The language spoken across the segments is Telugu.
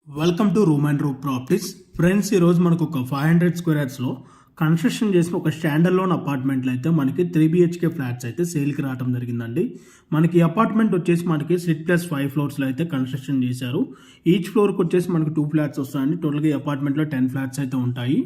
Welcome to room and room properties friends. ఈరోజు మనకు ఒక 500 స్క్వేర్ యార్డ్స్లో కన్స్ట్రక్షన్ చేసిన ఒక స్టాండర్డ్ లోన్ అపార్ట్మెంట్లో అయితే మనకి 3 BHK ఫ్లాట్స్ అయితే సేల్కి రావడం జరిగిందండి. మనకి అపార్ట్మెంట్ వచ్చేసి మనకి 6+5 ఫ్లోర్స్లో అయితే కన్స్ట్రక్షన్ చేశారు. ఈచ్ ఫ్లోర్కి వచ్చేసి మనకి 2 ఫ్లాట్స్ వస్తాయండి. టోటల్గా ఈ అపార్ట్మెంట్లో 10 ఫ్లాట్స్ అయితే ఉంటాయి.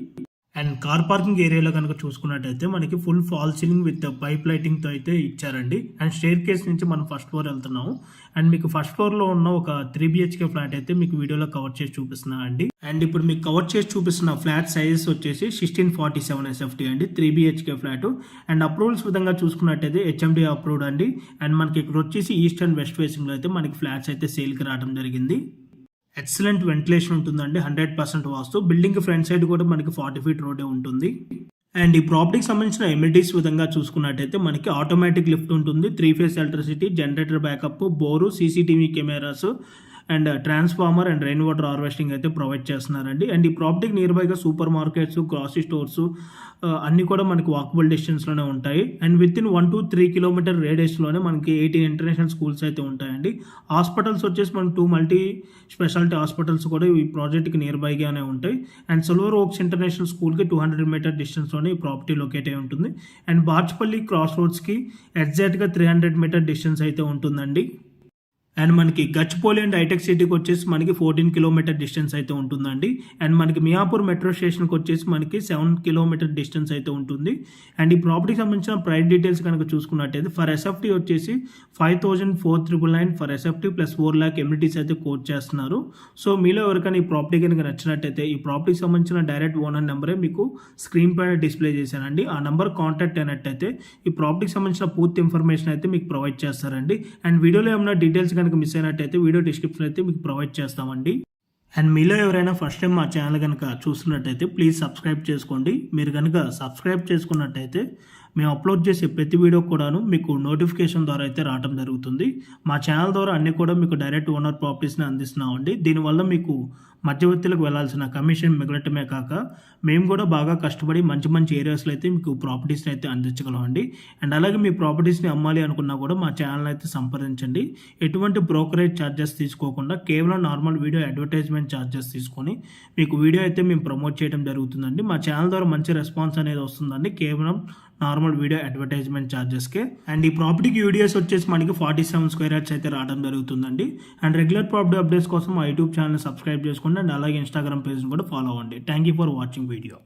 అండ్ కార్ పార్కింగ్ ఏరియాలో కనుక చూసుకున్నట్టయితే మనకి full fall ceiling with pipe లైటింగ్తో అయితే ఇచ్చారండి. అండ్ స్టేర్ కేస్ నుంచి మనం ఫస్ట్ ఫ్లోర్ వెళ్తున్నాము. అండ్ మీకు ఫస్ట్ ఫ్లోర్లో ఉన్న ఒక 3 BHK ఫ్లాట్ అయితే మీకు వీడియోలో కవర్ చేసి చూపిస్తున్నా అండి. అండ్ ఇప్పుడు మీకు కవర్ చేసి చూపిస్తున్న ఫ్లాట్ సైజెస్ వచ్చేసి 1647 SFT అండి, 3 BHK ఫ్లాట్. అండ్ అప్రూవల్స్ విధంగా చూసుకున్నట్టయితే HMD అప్రూవ్డ్ అండి. అండ్ మనకి ఇక్కడ వచ్చేసి ఈస్ట్ అండ్ వెస్ట్ ఫేసింగ్లో అయితే మనకి ఫ్లాట్స్ అయితే సేల్కి రావడం జరిగింది. ఎక్సలెంట్ వెంటిలేషన్ ఉంటుందండి, 100% వాస్తు. బిల్డింగ్ ఫ్రంట్ సైడ్ కూడా మనకి 40 ఫీట్ రోడే ఉంటుంది. అండ్ ఈ ప్రాపర్టీకి సంబంధించిన ఎమ్యూనిటీస్ విధంగా చూసుకున్నట్టయితే మనకి ఆటోమేటిక్ లిఫ్ట్ ఉంటుంది, 3 phase electricity, generator backup, bore, CCTV cameras and transformer and rain water harvesting అయితే ప్రొవైడ్ చేస్తున్నారండి. అండ్ ఈ ప్రాపర్టీకి నియర్ బైగా సూపర్ మార్కెట్స్, గ్రాసరీ స్టోర్స్ అన్నీ కూడా మనకి వాకబుల్ డిస్టెన్స్లోనే ఉంటాయి. And within 1 to 3 kilometre రేడియస్లోనే మనకి 18 ఇంటర్నేషనల్ స్కూల్స్ అయితే ఉంటాయండి. హాస్పిటల్స్ వచ్చేసి మనకి 2 మల్టీ స్పెషాలిటీ హాస్పిటల్స్ కూడా ఈ ప్రాజెక్ట్కి నియర్ బైగానే ఉంటాయి. అండ్ సిల్వర్ ఓక్స్ ఇంటర్నేషనల్ స్కూల్కి 200 మీటర్ డిస్టెన్స్లోనే ఈ ప్రాపర్టీ లొకేట్ అయి ఉంటుంది. అండ్ బాచ్పల్లి క్రాస్ రోడ్స్కి ఎగ్జాక్ట్గా 300 మీటర్ డిస్టెన్స్ అయితే ఉంటుందండి. అండ్ మనకి గచ్చిపోలి అండ్ హైటెక్ సిటీకి వచ్చేసి మనకి 14 కిలోమీటర్ డిస్టెన్స్ అయితే ఉంటుందండి. అండ్ మనకి మియాపూర్ మెట్రో స్టేషన్కి వచ్చేసి మనకి 7 కిలోమీటర్ డిస్టెన్స్ అయితే ఉంటుంది. అండ్ ఈ ప్రాపర్టీకి సంబంధించిన ప్రైస్ డీటెయిల్స్ కనుక చూసుకున్నట్టయితే ఫర్ SFT వచ్చేసి 5,499 for SFT plus 4 lakh amenities అయితే కోట్ చేస్తున్నారు. సో మీలో ఎవరికైనా ఈ ప్రాపర్టీ కనుక నచ్చినట్టయితే ఈ ప్రాపర్టీకి సంబంధించిన డైరెక్ట్ ఓనర్ నెంబరే మీకు స్క్రీన్ పైన డిస్ప్లే చేశానండి. ఆ నెంబర్ కాంటాక్ట్ అయినట్టయితే ఈ ప్రాపర్టీకి సంబంధించిన పూర్తి ఇన్ఫర్మేషన్ అయితే మీకు ప్రొవైడ్ చేస్తారండి. అండ్ వీడియోలో ఏమైనా డీటెయిల్స్ కనుక మిస్ అయినట్టయితే వీడియో డిస్క్రిప్షన్ అయితే మీకు ప్రొవైడ్ చేస్తామండి. అండ్ మీలో ఎవరైనా ఫస్ట్ టైం మా ఛానల్ కనుక చూస్తున్నట్టయితే ప్లీజ్ సబ్స్క్రైబ్ చేసుకోండి. మీరు కనుక సబ్స్క్రైబ్ చేసుకున్నట్టయితే మేము అప్లోడ్ చేసే ప్రతి వీడియో కూడాను మీకు నోటిఫికేషన్ ద్వారా అయితే రావడం జరుగుతుంది. మా ఛానల్ ద్వారా అన్నీ కూడా మీకు డైరెక్ట్ ఓనర్ ప్రాపర్టీస్ని అందిస్తున్నామండి. దీనివల్ల మీకు మధ్యవర్తులకు వెళ్లాల్సిన కమిషన్ మిగలటమే కాక మేము కూడా బాగా కష్టపడి మంచి మంచి ఏరియాస్లో అయితే మీకు ప్రాపర్టీస్ని అయితే అందించగలమండి. అండ్ అలాగే మీ ప్రాపర్టీస్ని అమ్మాలి అనుకున్నా కూడా మా ఛానల్ అయితే సంప్రదించండి. ఎటువంటి బ్రోకరేజ్ ఛార్జెస్ తీసుకోకుండా కేవలం నార్మల్ వీడియో అడ్వర్టైజ్మెంట్ ఛార్జెస్ తీసుకొని మీకు వీడియో అయితే మేము ప్రమోట్ చేయడం జరుగుతుందండి. మా ఛానల్ ద్వారా మంచి రెస్పాన్స్ అనేది వస్తుందండి, కేవలం నార్మల్ వీడియో అడ్వర్టైజ్మెంట్ ఛార్జెస్కే. అండ్ ఈ ప్రాపర్టీకి వీడియోస్ వచ్చేసి మనకి 47 స్క్వేర్ యార్డ్స్ అయితే రావడం జరుగుతుందండి. అండ్ రెగ్యులర్ ప్రాపర్టీ అప్డేట్స్ కోసం మా యూట్యూబ్ ఛానల్ సబ్స్క్రైబ్ చేసుకోండి. అండ్ అలాగే ఇన్స్టాగ్రామ్ పేజ్ని కూడా ఫాలో అవ్వండి. Thank you for watching video.